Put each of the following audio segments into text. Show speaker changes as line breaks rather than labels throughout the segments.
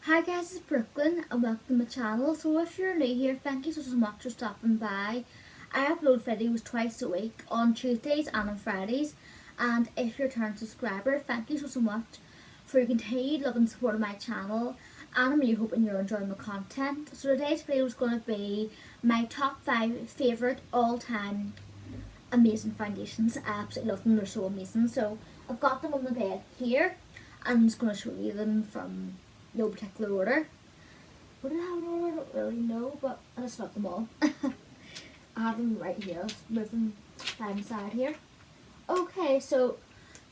Hi guys, it's Brookelynne and welcome to my channel. So if you're new here, thank you so much for stopping by. I upload videos twice a week on Tuesdays and on Fridays. And if you're a return subscriber, thank you so much for your continued love and support of my channel. And I'm really hoping you're enjoying the content. So today's video is going to be my top 5 favourite all-time amazing foundations. I absolutely love them, they're so amazing. So I've got them on the bed here. I'm just going to show you them from no particular order. What did I have in order? I don't really know, but I just love them all. I have them right here. Let's move them down the side here. Okay, so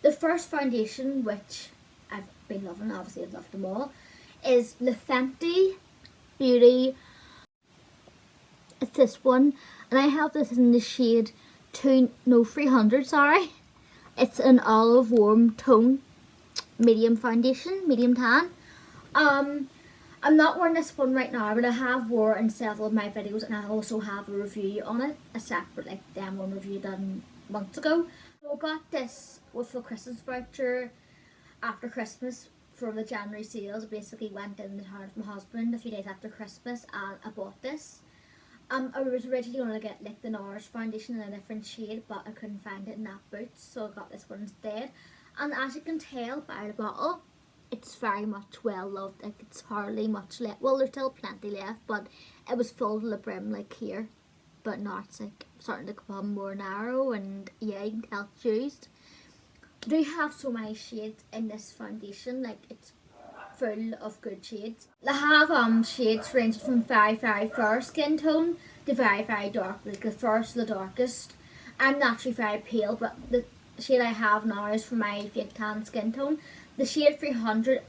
the first foundation, which I've been loving, obviously I've loved them all, is the Fenty Beauty. It's this one, and I have this in the shade 300, sorry. It's an olive warm tone medium foundation, medium tan. I'm not wearing this one right now, but I have wore in several of my videos, and I also have a review on it, a separate demo review done months ago. So I got this with the Christmas voucher after Christmas for the January sales. I basically went in the town with my husband a few days after Christmas and I bought this. I was originally going to get the Nars foundation in a different shade, but I couldn't find it in that Boots, so I got this one instead. And as you can tell by the bottle, it's very much well loved. It's hardly much left. Well, there's still plenty left, but it was full to the brim here. But now it's starting to become more narrow, and yeah, you can tell it's used. I do have so many shades in this foundation. It's full of good shades. I have shades ranging from very fair skin tone to very dark. The first, the darkest. I'm naturally very pale, but the shade I have now is for my fake tan skin tone. The shade 300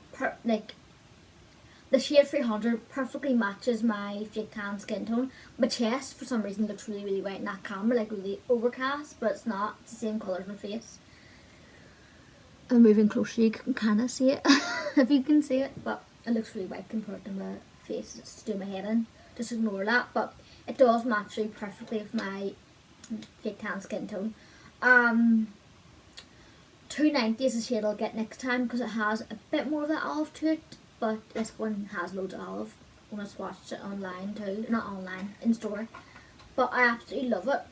perfectly matches my fake tan skin tone. My chest for some reason looks really white in that camera, really overcast, but it's not. It's the same colour as my face. I'm moving closer, you can kind of see it if you can see it, but it looks really white compared to my face. It's to do my head in, just ignore that, but it does match really perfectly with my fake tan skin tone. 290 is the shade I'll get next time because it has a bit more of that olive to it, but this one has loads of olive. I want to swatch it online too, not online, in store, but I absolutely love it.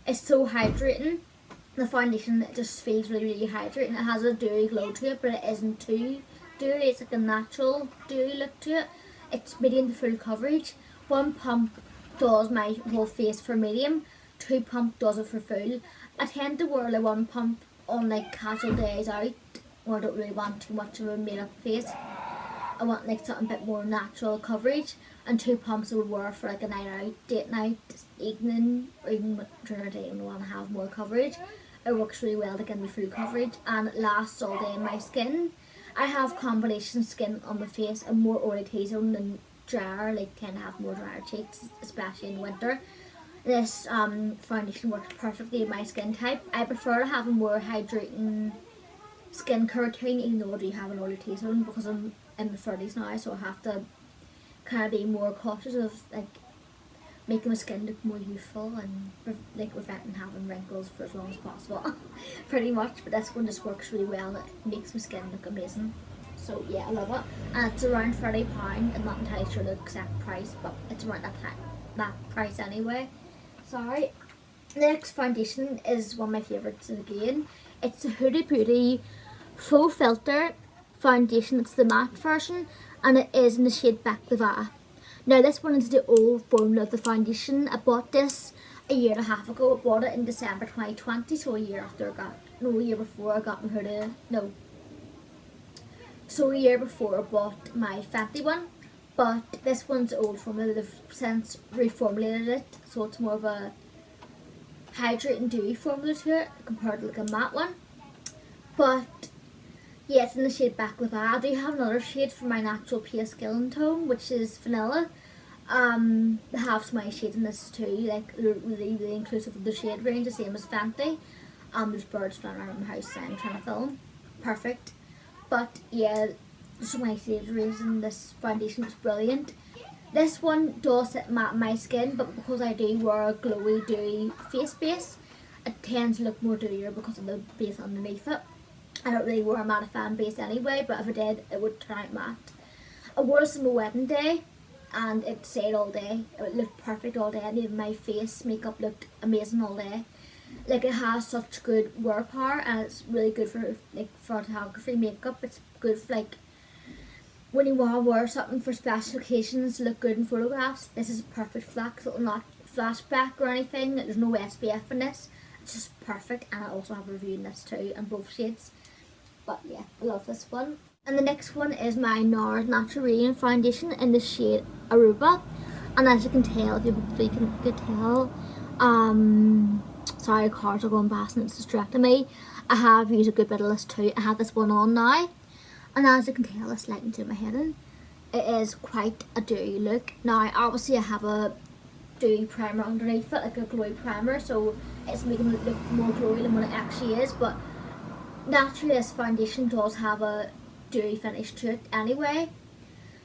It's so hydrating. The foundation, it just feels really hydrating. It has a dewy glow to it, but it isn't too dewy. It's a natural dewy look to it. It's medium to full coverage. 1 pump does my whole face for medium, 2 pump does it for full. I tend to wear 1 pump on casual days out where I don't really want too much of a made up face. I want something a bit more natural coverage, and 2 pumps I would wear for a night out, date night, evening, or even during the day when I want to have more coverage. It works really well to give me full coverage, and it lasts all day in my skin. I have combination skin on my face and more oily T-zone than drier, tend to have more drier cheeks, especially in winter. This foundation works perfectly in my skin type. I prefer to have a more hydrating skincare routine, even though I do have an oily T-zone, because I'm in my 30s now, so I have to kind of be more cautious of making my skin look more youthful and preventing having wrinkles for as long as possible. Pretty much, but this one just works really well. It makes my skin look amazing. So yeah, I love it. And it's around £30. I'm not entirely sure the exact price, but it's around that price anyway. Sorry. The next foundation is one of my favourites again. It's the Huda Beauty Faux Filter foundation. It's the matte version, and it is in the shade Baklava. Now this one is the old formula of the foundation. I bought this a year and a half ago. I bought it in December 2020, so a year before I got my Huda, so a year before I bought my Fenty one. But this one's old formula. They've since reformulated it, so it's more of a hydrating dewy formula to it compared to a matte one. But yeah, it's in the shade Baklava. I do have another shade for my natural pale skin tone, which is vanilla. They have so many shades in this too, they're really inclusive of the shade range, the same as Fenty. There's birds flying around my house and I'm trying to film. Perfect. But yeah, there's so many shades in this foundation, it's brilliant. This one does sit matte my skin, but because I do wear a glowy, dewy face base, it tends to look more dewier because of the base underneath it. I don't really wear a mattifying base anyway, but if I did, it would turn out matte. I wore this on my wedding day and it stayed all day. It looked perfect all day, and even my face makeup looked amazing all day. Like, it has such good wear power, and it's really good for like photography makeup. It's good for like when you want to wear something for special occasions to look good in photographs. This is perfect flax. It will not flashback or anything. There's no SPF in this. It's just perfect, and I also have a review in this too in both shades. But yeah, I love this one. And the next one is my Nars Natural Radiant Foundation in the shade Aruba. And as you can tell, if you hopefully can tell, sorry, cars are going past and it's distracting me. I have used a good bit of this too. I have this one on now. And as you can tell, it's lighting to my head in. It is quite a dewy look. Now, obviously I have a dewy primer underneath it, like a glowy primer, so it's making it look more glowy than what it actually is. But naturally, this foundation does have a dewy finish to it anyway.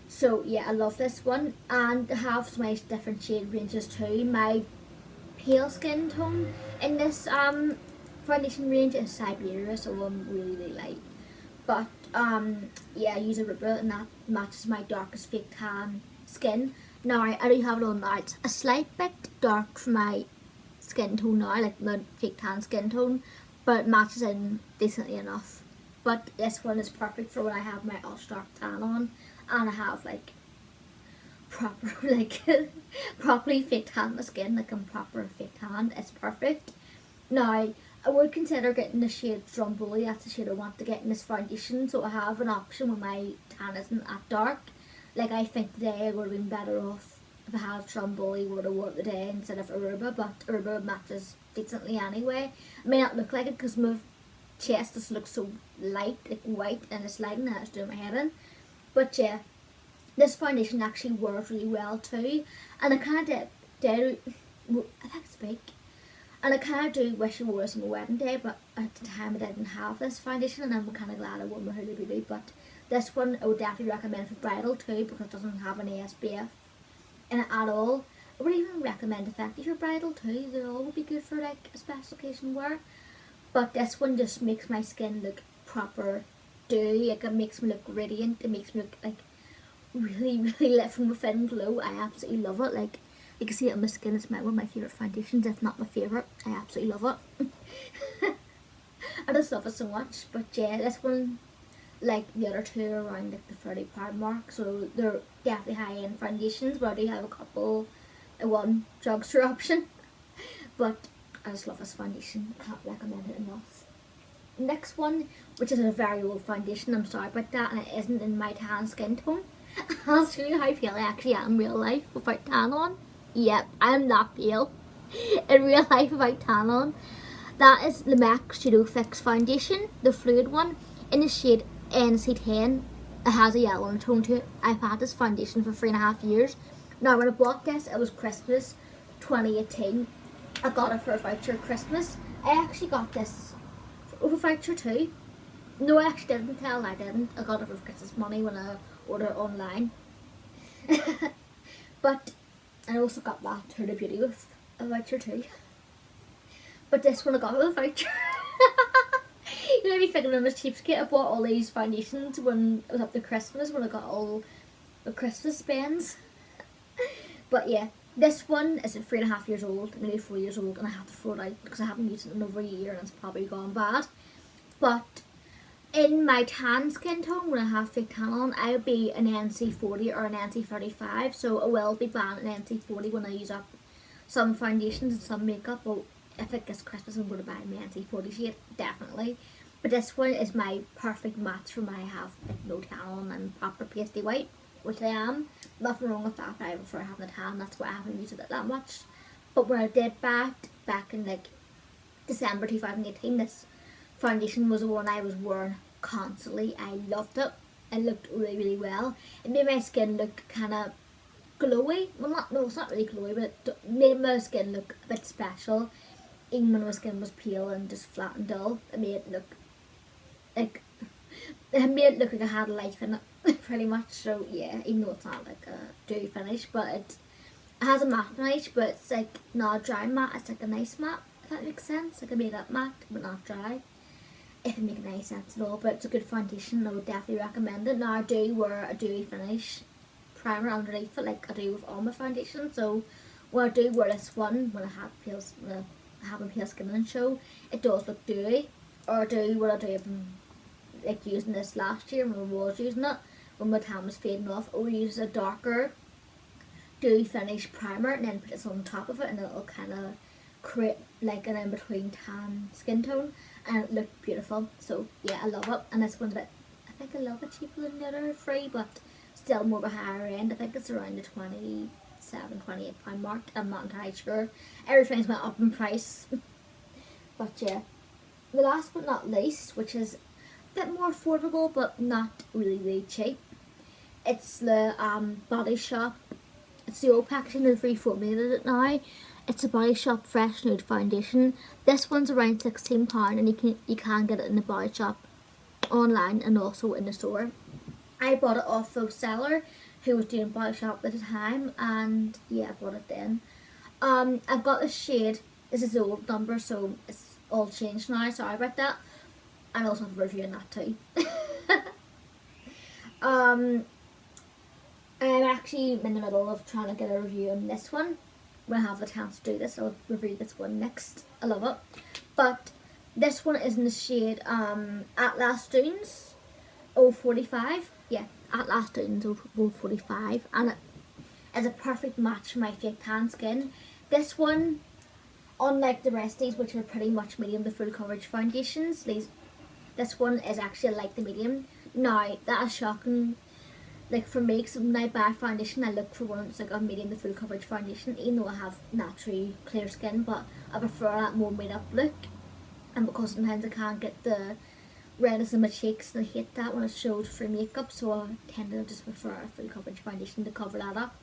So yeah, I love this one, and I have some nice different shade ranges too. My pale skin tone in this foundation range is Siberia, so I'm really light. But yeah, I use Aruba, and that matches my darkest fake tan skin. Now I do have it on now. It's a slight bit dark for my skin tone now, like my fake tan skin tone, but it matches in decently enough. But this one is perfect for when I have my ultra dark tan on, and I have like proper like properly fake tan my skin, like I'm proper fake tan. It's perfect. Now I would consider getting the shade Stromboli. That's the shade I want to get in this foundation, so I have an option when my tan isn't that dark. Like, I think today I would have been better off if I had Stromboli, would have worn today instead of Aruba, but Aruba matches decently anyway. It may not look like it because my chest just looks so light, like white, and it's lighting that it's doing my head in. But yeah, this foundation actually wears really well too, and I kind of did I think it's big. And I kind of do wish I wore this on my wedding day, but at the time I didn't have this foundation, and I'm kind of glad I wore my Huda Beauty. But this one I would definitely recommend for bridal too, because it doesn't have any SPF in it at all. I would even recommend the Fenty for bridal too. They all would be good for like a special occasion wear. But this one just makes my skin look proper dewy. Like, it makes me look radiant. It makes me look like really lit from within glow. I absolutely love it. Like, you can see it on my skin. It's one of my favourite foundations, if not my favourite. I absolutely love it. I just love it so much. But yeah, this one, like the other two, are around like the £30 mark. So they're definitely high-end foundations, but I do have a couple, one drugstore option. But I just love this foundation. I can't recommend it enough. Next one, which is a very old foundation. I'm sorry about that, and it isn't in my tan skin tone. I'll show you how pale I actually am in real life without tan on. Yep, I'm that pale in real life without tan on. That is the MAC Studio Fix foundation, the fluid one, in the shade NC10. It has a yellow undertone to it. I've had this foundation for 3.5 years. Now, when I bought this, it was Christmas 2018. I got it for a voucher at Christmas. I actually got this for a voucher too. No, I actually didn't tell. I didn't. I got it for Christmas money when I ordered it online. But I also got that Huda Beauty with a voucher too. But this one I got with a voucher. You know me thinking I'm a cheapskate. I bought all these foundations when it was up to Christmas, when I got all the Christmas spends. But yeah, this one is 3.5 years old, nearly 4 years old, and I have to throw it out because I haven't used it in over a year and it's probably gone bad. But in my tan skin tone, when I have fake tan on, I would be an NC40 or an NC35, so I will be buying an NC40 when I use up some foundations and some makeup. Well, if it gets Christmas, I'm going to buy my NC40 shade, definitely. But this one is my perfect match for when I have like, no tan on and proper pasty white, which I am. Nothing wrong with that, but I prefer having a tan, that's why I haven't used it that much. But when I did back in like December 2018, this foundation was the one I was wearing constantly. I loved it. It looked really well. It made my skin look kind of glowy. Well, it's not really glowy, but it made my skin look a bit special. Even when my skin was pale and just flat and dull, it made it look like I had life in it, pretty much. So yeah, even though it's not like a dewy finish, but it has a matte finish, but it's like not a dry matte. It's like a nice matte, if that makes sense. Like a made up matte, but not dry. if it makes any sense at all, but it's a good foundation. I would definitely recommend it. Now I do wear a dewy finish primer underneath it, like I do with all my foundation. So when I do wear this one, when I have pale skin and show, it does look dewy. Or I do what I do like using this last year when I was using it, when my tan was fading off. I would use a darker dewy finish primer and then put this on top of it, and it'll kind of create like an in between tan skin tone, and it looked beautiful. So yeah, I love it. And this one's a bit, I think, a little bit cheaper than the other three, but still more of a higher end. I think it's around the £28 mark. I'm not entirely sure. Everything's went up in price. But yeah, the last but not least, which is a bit more affordable but not really cheap, it's the Body Shop. It's the old packaging, they've reformulated it now. It's a Body Shop Fresh Nude Foundation. This one's around £16, and you can get it in the Body Shop online and also in the store. I bought it off Faux seller who was doing Body Shop at the time, and yeah, I bought it then. I've got the shade. This is the old number, so it's all changed now. Sorry about that. And I also have a review on that too. I'm actually in the middle of trying to get a review on this one. When I have the chance to do this, I'll review this one next. I love it. But this one is in the shade Atlas Dunes 045. Yeah, Atlas Dunes 045. And it is a perfect match for my fake tan skin. This one, unlike the resties, which are pretty much medium to full coverage foundations, this one is actually like the medium. Now, that is shocking. Like for me, because when I buy foundation, I look for one that's like a medium to full coverage foundation, even though I have naturally clear skin, but I prefer that more made up look. And because sometimes I can't get the redness in my cheeks, and I hate that when it's showed through makeup, so I tend to just prefer a full coverage foundation to cover that up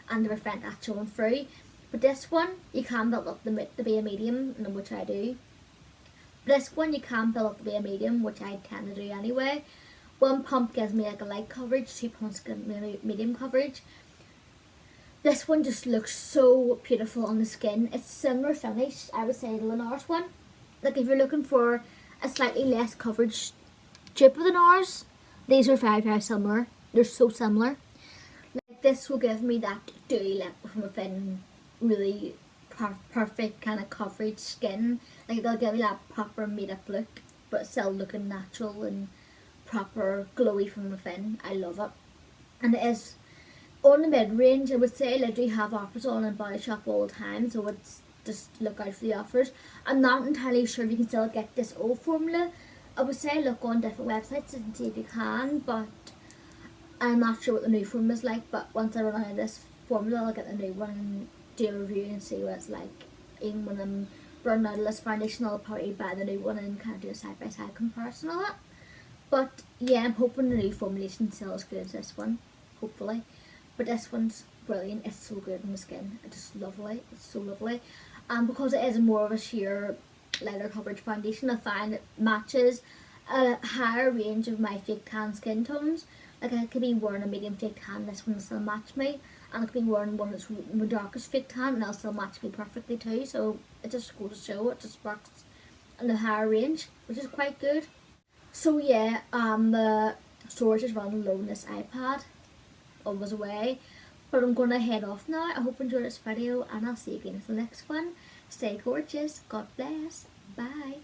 and to prevent that showing through. But this one, you can build up to be a medium, which I do. This one, you can build up to be a medium, which I tend to do anyway. One pump gives me like a light coverage, 2 pumps give me medium coverage. This one just looks so beautiful on the skin. It's similar finish, I would say, to the Nars one. Like if you're looking for a slightly less coverage dupe of the Nars, these are very similar. They're so similar. Like this will give me that dewy lip from within, really perfect kind of coverage skin. Like they'll give me that proper made up look, but still looking natural and proper glowy from within. I love it. And it is on the mid-range. I would say they do have offers on in Body Shop all the time, so it's just look out for the offers. I'm not entirely sure if you can still get this old formula. I would say look on different websites and see if you can, but I'm not sure what the new formula is like. But once I run out of this formula, I'll get the new one and do a review and see what it's like. Even when I'm running out of this foundation, I'll probably buy the new one and kind of do a side-by-side comparison of it. But yeah, I'm hoping the new formulation is still as good as this one, hopefully. But this one's brilliant. It's so good on the skin. It's just lovely. It's so lovely. And because it is more of a sheer lighter coverage foundation, I find it matches a higher range of my fake tan skin tones. Like I could be wearing a medium fake tan, this one will still match me. And I could be wearing one that's my darkest fake tan, and it'll still match me perfectly too. So it just goes to show, it just works in the higher range, which is quite good. So yeah, the storage is running low on this iPad. I was away, but I'm going to head off now. I hope you enjoyed this video, and I'll see you again in the next one. Stay gorgeous. God bless. Bye.